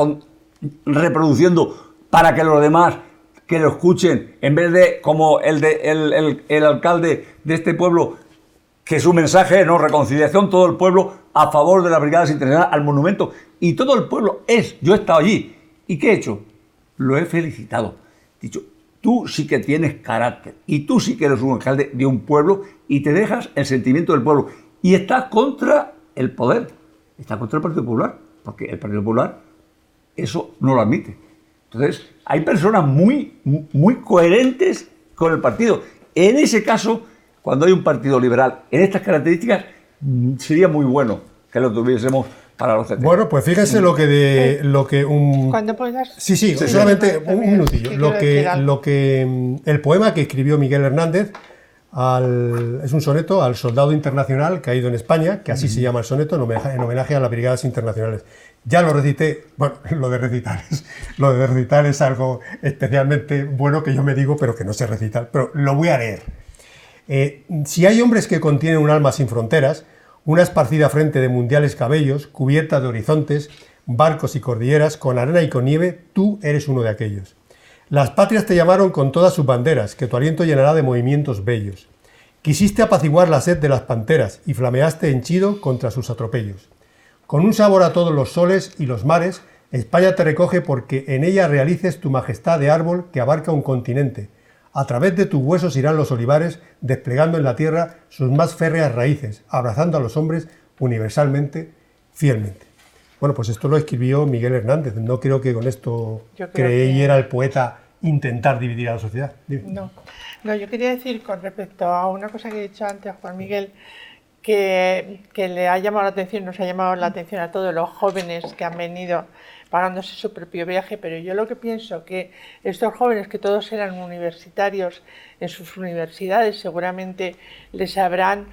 reproduciendo para que los demás que lo escuchen, en vez de como el alcalde de este pueblo, que su mensaje es reconciliación, todo el pueblo a favor de las brigadas internacionales, al monumento, y todo el pueblo yo he estado allí. ¿Y qué he hecho? Lo he felicitado. He dicho, tú sí que tienes carácter, y tú sí que eres un alcalde de un pueblo, y te dejas el sentimiento del pueblo, y estás contra el poder, estás contra el Partido Popular, porque el Partido Popular eso no lo admite. Entonces, hay personas muy coherentes con el partido. En ese caso, cuando hay un partido liberal en estas características, sería muy bueno que lo tuviésemos para los 70. Bueno, pues fíjense lo que un... ¿Cuándo puedas? Sí, solamente un minutillo. El poema que escribió Miguel Hernández es un soneto al soldado internacional caído en España, que así se llama el soneto, en homenaje a las brigadas internacionales. Ya lo recité, bueno, lo de recitar es algo especialmente bueno que yo me digo, pero que no sé recitar, pero lo voy a leer. Si hay hombres que contienen un alma sin fronteras, una esparcida frente de mundiales cabellos, cubierta de horizontes, barcos y cordilleras, con arena y con nieve, tú eres uno de aquellos. Las patrias te llamaron con todas sus banderas, que tu aliento llenará de movimientos bellos. Quisiste apaciguar la sed de las panteras y flameaste henchido contra sus atropellos. Con un sabor a todos los soles y los mares, España te recoge porque en ella realices tu majestad de árbol que abarca un continente. A través de tus huesos irán los olivares, desplegando en la tierra sus más férreas raíces, abrazando a los hombres universalmente, fielmente. Bueno, pues esto lo escribió Miguel Hernández. No creo que con esto creyera el poeta intentar dividir a la sociedad. No, yo quería decir con respecto a una cosa que he dicho antes a Juan Miguel, que le ha llamado la atención, nos ha llamado la atención a todos los jóvenes que han venido pagándose su propio viaje, pero yo lo que pienso que estos jóvenes, que todos eran universitarios en sus universidades, seguramente les habrán,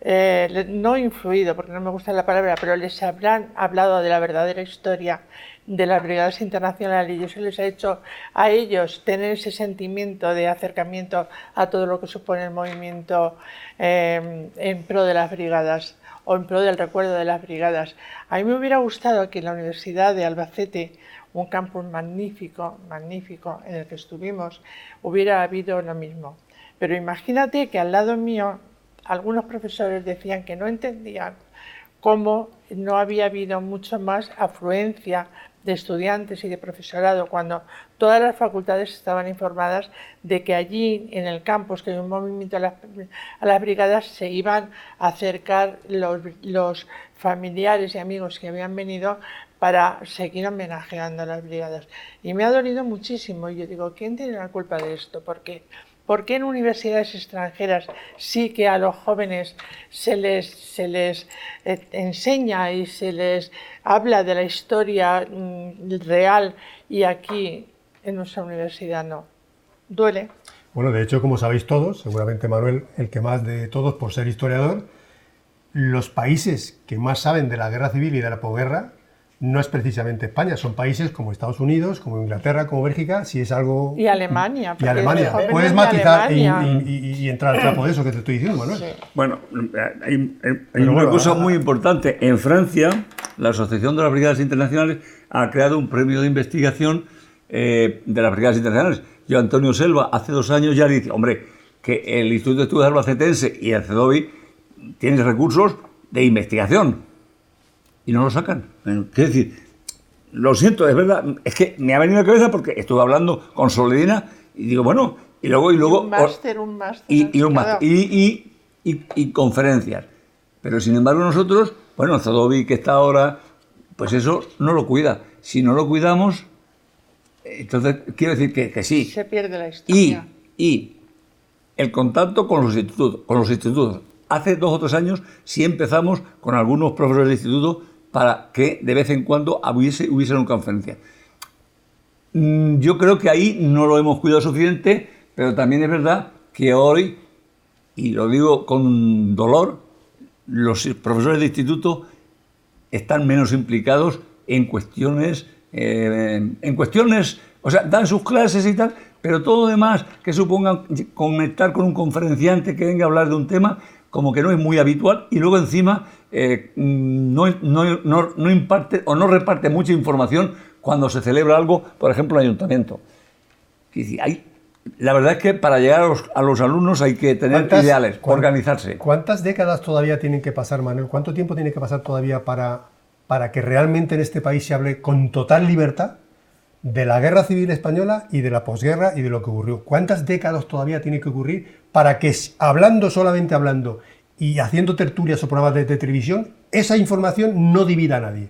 no influido, porque no me gusta la palabra, pero les habrán hablado de la verdadera historia de las brigadas internacionales, y eso les ha hecho a ellos tener ese sentimiento de acercamiento a todo lo que supone el movimiento en pro de las brigadas o en pro del recuerdo de las brigadas. A mí me hubiera gustado que en la Universidad de Albacete, un campus magnífico en el que estuvimos, hubiera habido lo mismo. Pero imagínate que al lado mío algunos profesores decían que no entendían cómo no había habido mucho más afluencia de estudiantes y de profesorado, cuando todas las facultades estaban informadas de que allí en el campus, que hay un movimiento a las brigadas, se iban a acercar los familiares y amigos que habían venido para seguir homenajeando a las brigadas. Y me ha dolido muchísimo. Y yo digo, ¿quién tiene la culpa de esto? ¿Por qué en universidades extranjeras sí que a los jóvenes se les enseña y se les habla de la historia real, y aquí en nuestra universidad no? Duele. Bueno, de hecho, como sabéis todos, seguramente Manuel, el que más de todos por ser historiador, los países que más saben de la guerra civil y de la posguerra no es precisamente España, son países como Estados Unidos, como Inglaterra, como Bélgica, si es algo... Y Alemania. Y Alemania. Puedes matizar y entrar al trapo de eso que te estoy diciendo, Manuel. Sí. Bueno, hay una cosa muy importante. En Francia, la Asociación de las Brigadas Internacionales ha creado un premio de investigación de las brigadas internacionales. Yo, Antonio Selva, hace 2 años ya le dije, hombre, que el Instituto de Estudios Albacetense y el CEDOBI tienen recursos de investigación y no lo sacan. Quiero decir, lo siento, es verdad, es que me ha venido a la cabeza porque estuve hablando con Soledina y digo, bueno, y luego un máster. Y conferencias. Pero sin embargo nosotros, bueno, el CEDOBI que está ahora, pues eso no lo cuida. Si no lo cuidamos, entonces quiero decir que sí. Se pierde la historia. Y el contacto con los institutos. Hace 2 o 3 años sí empezamos con algunos profesores de instituto para que de vez en cuando hubiese una conferencia. Yo creo que ahí no lo hemos cuidado suficiente, pero también es verdad que hoy, y lo digo con dolor, los profesores de instituto están menos implicados en cuestiones, o sea, dan sus clases y tal, pero todo lo demás que supongan conectar con un conferenciante que venga a hablar de un tema, como que no es muy habitual, y luego encima no imparte o no reparte mucha información cuando se celebra algo, por ejemplo, en el ayuntamiento. La verdad es que para llegar a los alumnos hay que tener ideales, organizarse. ¿Cuántas décadas todavía tienen que pasar, Manuel? ¿Cuánto tiempo tiene que pasar todavía para que realmente en este país se hable con total libertad de la Guerra Civil Española y de la posguerra y de lo que ocurrió? ¿Cuántas décadas todavía tiene que ocurrir para que, solamente hablando y haciendo tertulias o programas de televisión, esa información no divida a nadie?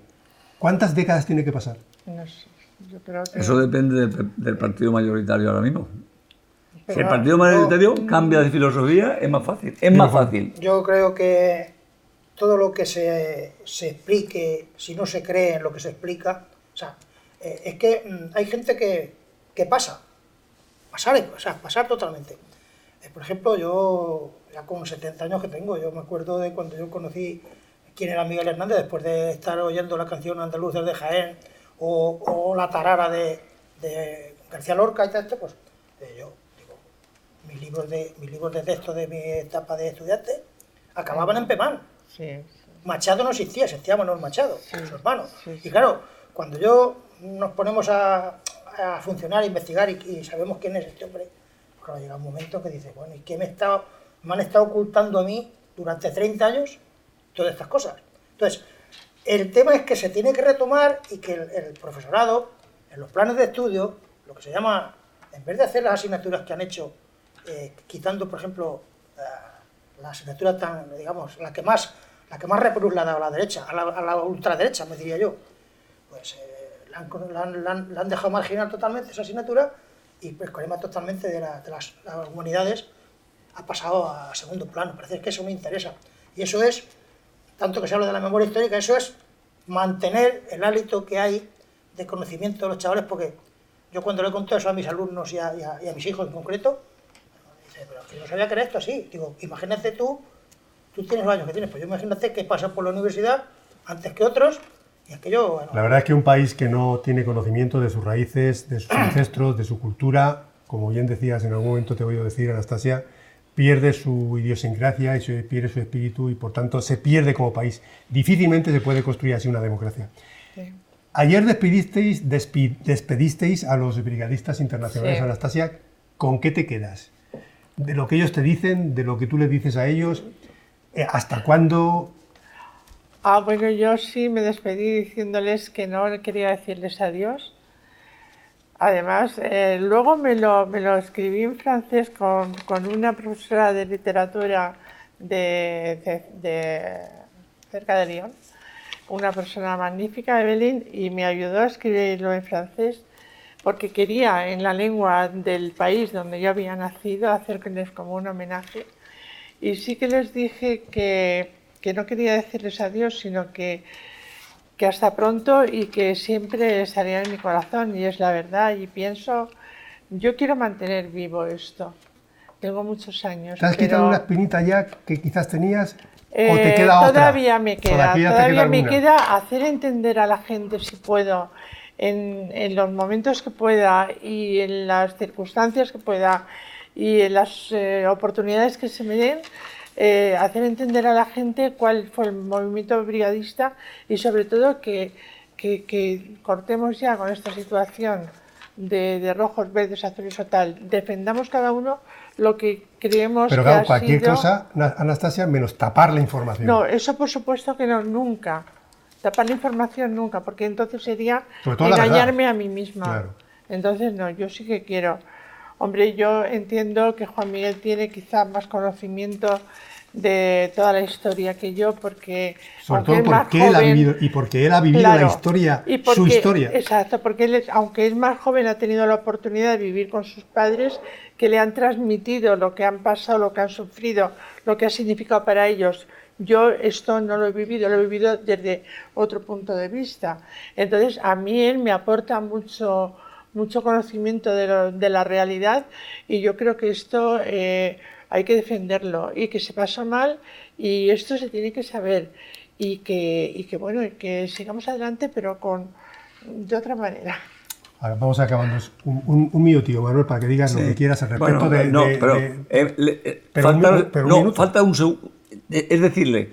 ¿Cuántas décadas tiene que pasar? No sé, yo creo que... Eso depende del partido mayoritario ahora mismo. Si el partido mayoritario cambia de filosofía, es más fácil. Yo creo que todo lo que se explique, si no se cree en lo que se explica, o sea, es que hay gente que pasar totalmente. Por ejemplo, yo, ya con 70 años que tengo, yo me acuerdo de cuando yo conocí quién era Miguel Hernández, después de estar oyendo la canción Andaluces de Jaén o la tarara de García Lorca y tal, pues yo digo, mis libros de texto de mi etapa de estudiante acababan en Pemán. Sí. Machado no existía, existía Manuel Machado, su hermano. Sí. Y claro, cuando nos ponemos a funcionar, a investigar y sabemos quién es este hombre, pues claro, llega un momento que dices, bueno, ¿y qué me han estado ocultando a mí durante 30 años todas estas cosas? Entonces, el tema es que se tiene que retomar y que el profesorado, en los planes de estudio, lo que se llama, en vez de hacer las asignaturas que han hecho, quitando, por ejemplo, la asignatura tan, digamos, la que más reproduce la ha dado a la derecha, a la ultraderecha, me diría yo, pues la han dejado marginal totalmente esa asignatura y pues con el tema totalmente de las humanidades ha pasado a segundo plano. Parece que eso me interesa. Y eso es, tanto que se habla de la memoria histórica, eso es mantener el hálito que hay de conocimiento de los chavales, porque yo cuando le conté eso a mis alumnos y a mis hijos en concreto, dice, pero yo no sabía que era esto así. Digo, imagínate tú tienes los años que tienes, pues yo imagínate que pasas por la universidad antes que otros, y aquello... Bueno, la verdad es que un país que no tiene conocimiento de sus raíces, de sus ancestros, de su cultura, como bien decías, en algún momento te voy a decir, Anastasia, pierde su idiosincrasia y pierde su espíritu y por tanto se pierde como país. Difícilmente se puede construir así una democracia. Sí. Ayer despedisteis a los brigadistas internacionales, sí. Anastasia, ¿con qué te quedas? De lo que ellos te dicen, de lo que tú les dices a ellos, ¿hasta cuándo? Bueno, yo sí me despedí diciéndoles que no quería decirles adiós. Además, luego me lo escribí en francés con una profesora de literatura de cerca de Lyon, una persona magnífica, Evelyn, y me ayudó a escribirlo en francés porque quería, en la lengua del país donde yo había nacido, hacerles como un homenaje. Y sí que les dije que no quería decirles adiós, sino que hasta pronto y que siempre estaría en mi corazón, y es la verdad, y pienso, yo quiero mantener vivo esto. Tengo muchos años. ¿Te has quitado una espinita ya que quizás tenías o te queda otra? Todavía me queda hacer entender a la gente, si puedo, en los momentos que pueda y en las circunstancias que pueda y en las oportunidades que se me den, hacer entender a la gente cuál fue el movimiento brigadista y sobre todo que cortemos ya con esta situación de rojos, verdes, azules o tal. Defendamos cada uno lo que creemos Pero que claro, ha cualquier sido... cosa, Anastasia, menos tapar la información. No, eso por supuesto que no, nunca. Tapar la información nunca, porque entonces sería Sobre todo la verdad. engañarme a mí misma. Claro. Entonces no, yo sí que quiero. Hombre, yo entiendo que Juan Miguel tiene quizá más conocimiento de toda la historia que yo, porque Sobre aunque todo es más porque él ha joven, vivido, y porque él ha vivido claro, la historia, y porque- su historia. Exacto, porque él, aunque es más joven, ha tenido la oportunidad de vivir con sus padres, que le han transmitido lo que han pasado, lo que han sufrido, lo que ha significado para ellos. Yo esto no lo he vivido desde otro punto de vista. Entonces, a mí él me aporta mucho conocimiento de la realidad, y yo creo que esto hay que defenderlo, y que se pasó mal, y esto se tiene que saber, y que bueno, y que sigamos adelante, pero de otra manera. A ver, vamos acabando. Un minutito, Manuel, para que digas lo que quieras al respecto falta un segundo. Es decirle,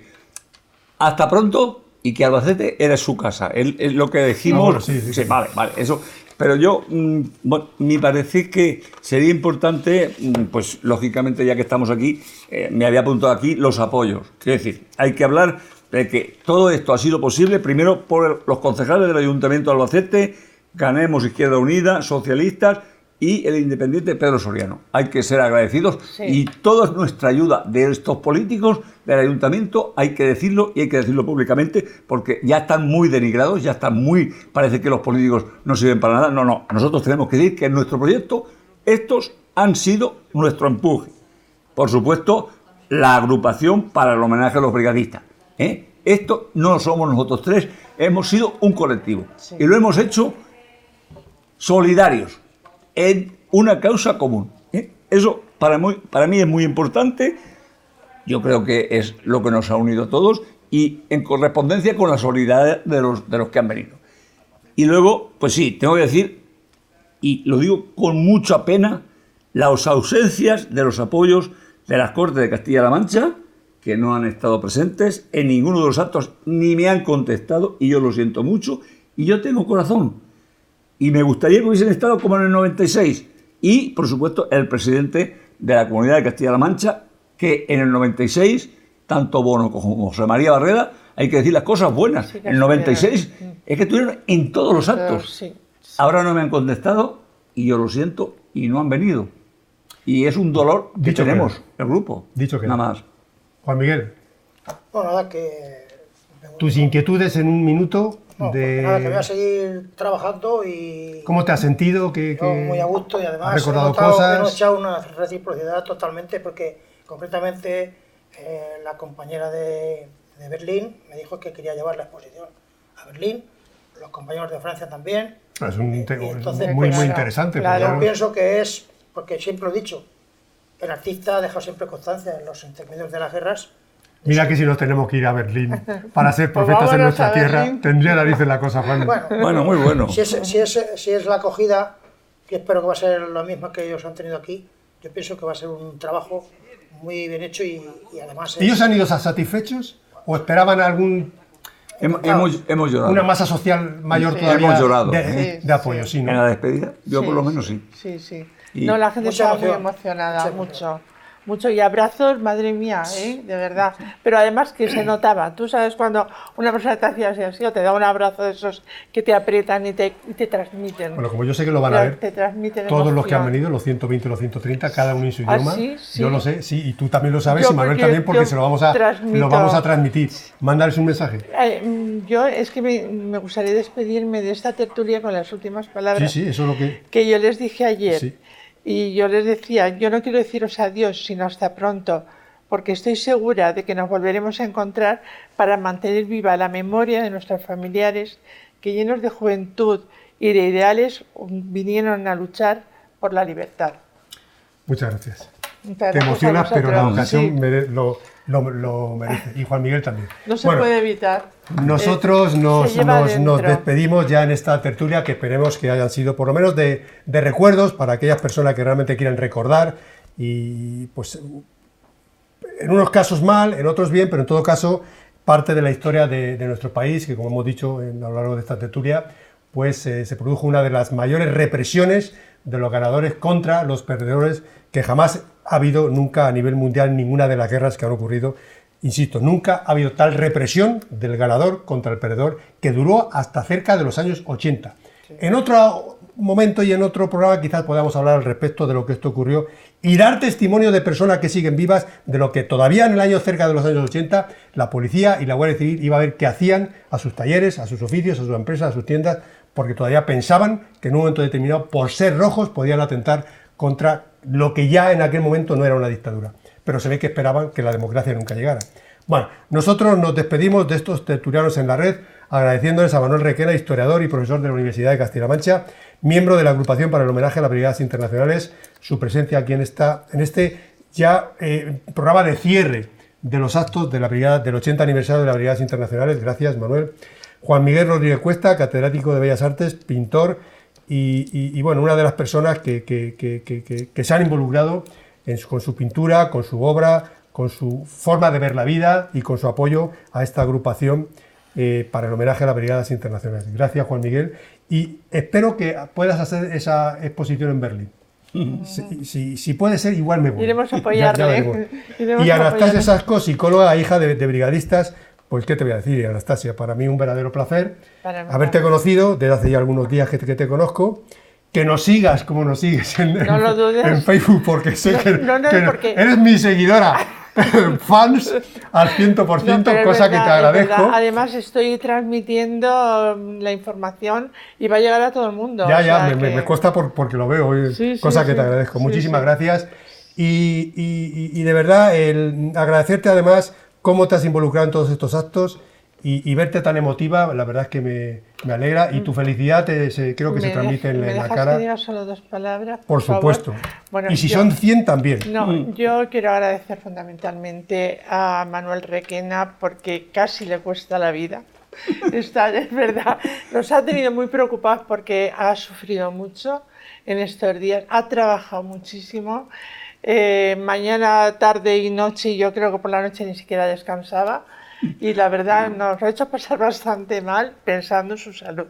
hasta pronto, y que Albacete era su casa. Es lo que dijimos. Sí. Vale, eso. Pero yo, me parece que sería importante, pues lógicamente, ya que estamos aquí, me había apuntado aquí los apoyos. Quiero decir, hay que hablar de que todo esto ha sido posible, primero por los concejales del Ayuntamiento de Albacete, Ganemos, Izquierda Unida, socialistas y el independiente Pedro Soriano. Hay que ser agradecidos, sí. Y toda nuestra ayuda de estos políticos del Ayuntamiento, hay que decirlo, y hay que decirlo públicamente, porque ya están muy denigrados, ya están muy... Parece que los políticos no sirven para nada. No, nosotros tenemos que decir que en nuestro proyecto estos han sido nuestro empuje. Por supuesto, la agrupación para el homenaje a los brigadistas. Esto no somos nosotros tres, hemos sido un colectivo. Sí. Y lo hemos hecho solidarios, en una causa común. Eso para mí es muy importante. Yo creo que es lo que nos ha unido a todos, y en correspondencia con la solidaridad de los que han venido. Y luego, pues sí, tengo que decir, y lo digo con mucha pena, las ausencias de los apoyos de las Cortes de Castilla-La Mancha, que no han estado presentes en ninguno de los actos, ni me han contestado, y yo lo siento mucho, y yo tengo corazón, y me gustaría que hubiesen estado como en el 96, y por supuesto el presidente de la Comunidad de Castilla-La Mancha, que en el 96, tanto Bono como José María Barreda, hay que decir las cosas buenas, Sí, en el 96 es que estuvieron en todos los actos. Sí. Ahora no me han contestado, y yo lo siento, y no han venido. Y es un dolor que Dicho tenemos, queda. el grupo. Dicho queda. Nada más. Juan Miguel, Bueno, nada, que... tus inquietudes en un minuto No, de... nada, que voy a seguir trabajando y... ¿Cómo te has sentido? Yo muy a gusto, y además has recordado he notado cosas. una reciprocidad totalmente, porque concretamente la compañera de Berlín me dijo que quería llevar la exposición a Berlín, los compañeros de Francia también. Es un Y tema entonces, muy pues, interesante. claro. porque Yo pienso que es, porque siempre lo he dicho, el artista ha dejado siempre constancia en los intermedios de las guerras. Mira que si nos tenemos que ir a Berlín para ser Pues profetas en vámonos nuestra a tierra, Berlín. tendría narices la cosa, Juan. Bueno, muy bueno. Si es la acogida, que espero que va a ser la misma que ellos han tenido aquí, yo pienso que va a ser un trabajo muy bien hecho, y además... ¿Ellos han ido satisfechos o esperaban Hemos llorado. una masa social mayor Sí. todavía Hemos llorado. de apoyo? Sí. Sí, ¿no? En la despedida, yo por lo menos sí. Sí. Y No, la gente mucha estaba muy emoción, emocionada, mucha mucho, y abrazos, madre mía, de verdad. Pero además que se notaba. Tú sabes cuando una persona te hacía así o te da un abrazo de esos que te aprietan y te transmiten. Bueno, como yo sé que lo van a ver Te transmiten todos los que han emoción. venido, los 120 y los 130, cada uno en su ¿Ah, idioma. sí? Sí. Yo lo sé, sí, y tú también lo sabes, Yo, y Manuel porque también, porque yo se lo vamos a transmitir. Mándales un mensaje. Yo es que me gustaría despedirme de esta tertulia con las últimas palabras Sí, eso es lo que... yo les dije ayer. Sí. Y yo les decía, yo no quiero deciros adiós, sino hasta pronto, porque estoy segura de que nos volveremos a encontrar para mantener viva la memoria de nuestros familiares que, llenos de juventud y de ideales, vinieron a luchar por la libertad. Muchas gracias. Muchas Te gracias a emocionas, pero la vosotros. ocasión Sí, lo merece. Y Juan Miguel también. no se Bueno, puede evitar. nosotros Se nos lleva dentro. despedimos ya en esta tertulia, que esperemos que hayan sido por lo menos de recuerdos para aquellas personas que realmente quieran recordar, y pues en unos casos mal, en otros bien, pero en todo caso parte de la historia de nuestro país, que como hemos dicho a lo largo de esta tertulia, pues se produjo una de las mayores represiones de los ganadores contra los perdedores que jamás ha habido nunca a nivel mundial en ninguna de las guerras que han ocurrido. Insisto, nunca ha habido tal represión del ganador contra el perdedor, que duró hasta cerca de los años 80. Sí. En otro momento y en otro programa quizás podamos hablar al respecto de lo que esto ocurrió y dar testimonio de personas que siguen vivas de lo que todavía en el año cerca de los años 80 la policía y la Guardia Civil iba a ver qué hacían a sus talleres, a sus oficios, a sus empresas, a sus tiendas, porque todavía pensaban que en un momento determinado, por ser rojos, podían atentar contra lo que ya en aquel momento no era una dictadura. Pero se ve que esperaban que la democracia nunca llegara. Bueno, nosotros nos despedimos de estos tertulianos en la red, agradeciéndoles a Manuel Requena, historiador y profesor de la Universidad de Castilla-La Mancha, miembro de la agrupación para el homenaje a las brigadas internacionales, su presencia aquí en este ya programa de cierre de los actos de la brigada, del 80 aniversario de las brigadas internacionales. Gracias, Manuel. Juan Miguel Rodríguez Cuesta, catedrático de Bellas Artes, pintor y bueno, una de las personas que se han involucrado con su pintura, con su obra, con su forma de ver la vida y con su apoyo a esta agrupación para el homenaje a las brigadas internacionales. Gracias, Juan Miguel, y espero que puedas hacer esa exposición en Berlín. Si puede ser, igual me voy. Iremos a apoyarle. Y Anastasia Sasco, psicóloga, hija de brigadistas. Pues, ¿qué te voy a decir, Anastasia? Para mí un verdadero placer haberte conocido desde hace ya algunos días que te conozco. Que nos sigas como nos sigues en Facebook, porque sé que eres mi seguidora. Fans al 100%, cosa que te agradezco. Además, estoy transmitiendo la información y va a llegar a todo el mundo. Ya, me cuesta porque lo veo, cosa que te agradezco. Muchísimas gracias. Y de verdad, agradecerte además cómo te has involucrado en todos estos actos y verte tan emotiva, la verdad es que me alegra, y tu felicidad creo que se transmite en la cara. ¿Me dejas que diga solo dos palabras? Por supuesto. Bueno, y si son 100 también. No, yo quiero agradecer fundamentalmente a Manuel Requena porque casi le cuesta la vida. Es verdad, nos ha tenido muy preocupados porque ha sufrido mucho en estos días, ha trabajado muchísimo. Mañana, tarde y noche, y yo creo que por la noche ni siquiera descansaba, y la verdad nos ha hecho pasar bastante mal pensando en su salud.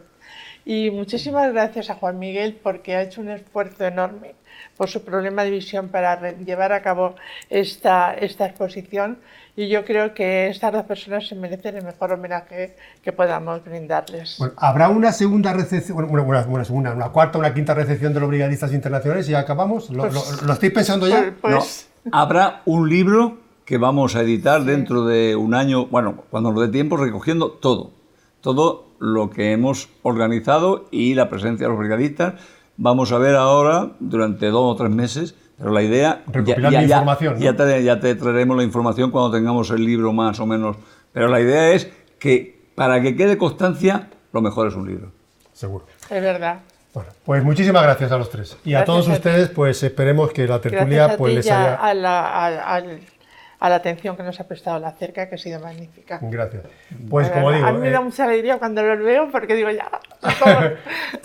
Y muchísimas gracias a Juan Miguel porque ha hecho un esfuerzo enorme por su problema de visión para llevar a cabo esta exposición, y yo creo que estas dos personas se merecen el mejor homenaje que podamos brindarles. Bueno, ¿habrá una segunda recepción, una cuarta, una quinta recepción de los brigadistas internacionales y ya acabamos? ¿Lo estáis pensando ya? No, habrá un libro que vamos a editar dentro de un año, bueno, cuando nos dé tiempo, recogiendo todo lo que hemos organizado y la presencia de los brigadistas. Vamos a ver ahora, durante 2 o 3 meses, pero la idea... Recopilar la información, ¿no? Ya te traeremos la información cuando tengamos el libro más o menos. Pero la idea es que, para que quede constancia, lo mejor es un libro. Seguro. Es verdad. Bueno, pues muchísimas gracias a los tres. Y gracias a todos ustedes, pues esperemos que la tertulia pues les haya... a la atención que nos ha prestado la cerca, que ha sido magnífica. Gracias. Pues como digo... A mí me da mucha alegría cuando los veo, porque digo ya...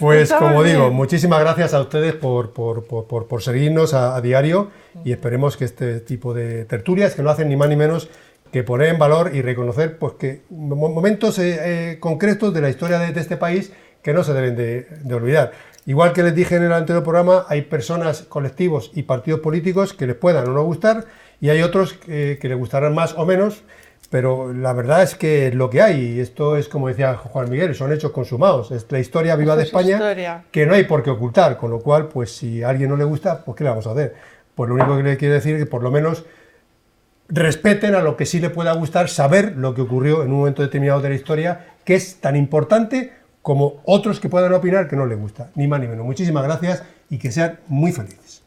Pues como digo, muchísimas gracias a ustedes por seguirnos a diario, y esperemos que este tipo de tertulias, que no hacen ni más ni menos que poner en valor y reconocer pues que momentos concretos de la historia de este país que no se deben de olvidar. Igual que les dije en el anterior programa, hay personas, colectivos y partidos políticos que les puedan o no gustar, y hay otros que les gustarán más o menos, pero la verdad es que es lo que hay, y esto es, como decía Juan Miguel, son hechos consumados, es la historia viva de España, que no hay por qué ocultar, con lo cual, pues si a alguien no le gusta, pues ¿qué le vamos a hacer? Pues lo único que le quiero decir es que por lo menos respeten a lo que sí le pueda gustar, saber lo que ocurrió en un momento determinado de la historia, que es tan importante como otros que puedan opinar que no les gusta, ni más ni menos. Muchísimas gracias y que sean muy felices.